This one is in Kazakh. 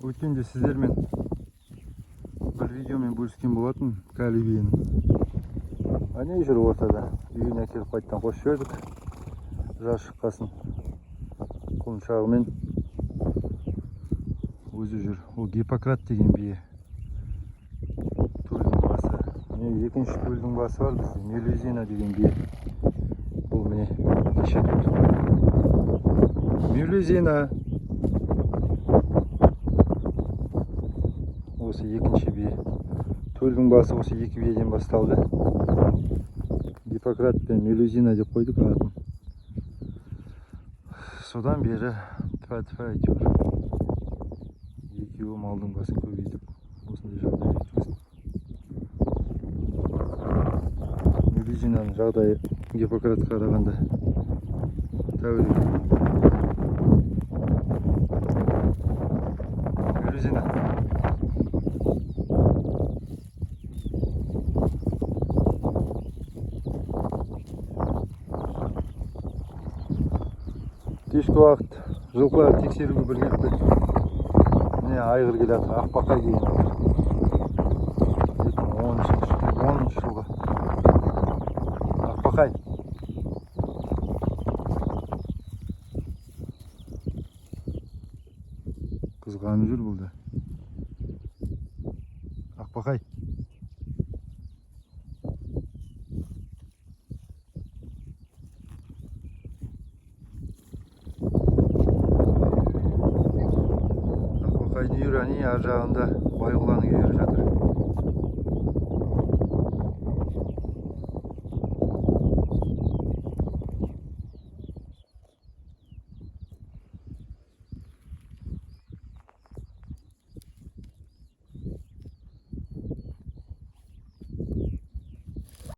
Өткенде сіздермен бір видеомен бөліскен болатын кәлі биенің. Ане жүр ортада. Үйіне әкеліп қайттан қосып жібердік. Жаз шыққасын құлыншағымен өзі жүр. Ол Гиппократ деген бие. Төлдің басы. Міне екінші төлдің басы бар бізде. Мелюзина деген бие. Бұл міне кеше туды. Мелюзина. Осы екінші бие. Төлдің басы осы екі биеден басталды. Гиппократ пен Мелюзина деп қойдық атын. Содан бері тфа-тфа әйтеуір. Екеуі малдың басын көбейтіп, осындай жағдай жеткізді. Мелюзинаның жағдайы Гиппократқа қарағанда тәуір. Мелюзина. Кешкі уақыт жылқыларды тексеруге бір келіп кеттік. Міне айғыр келеді, Ақбақай деген айғыр. 2010 жылғы Ақбақай. Қызғанып жүр бұл да. Ақбақай. Ақбақайдың үйірі ар жағында байғұланың үйірі жатыр.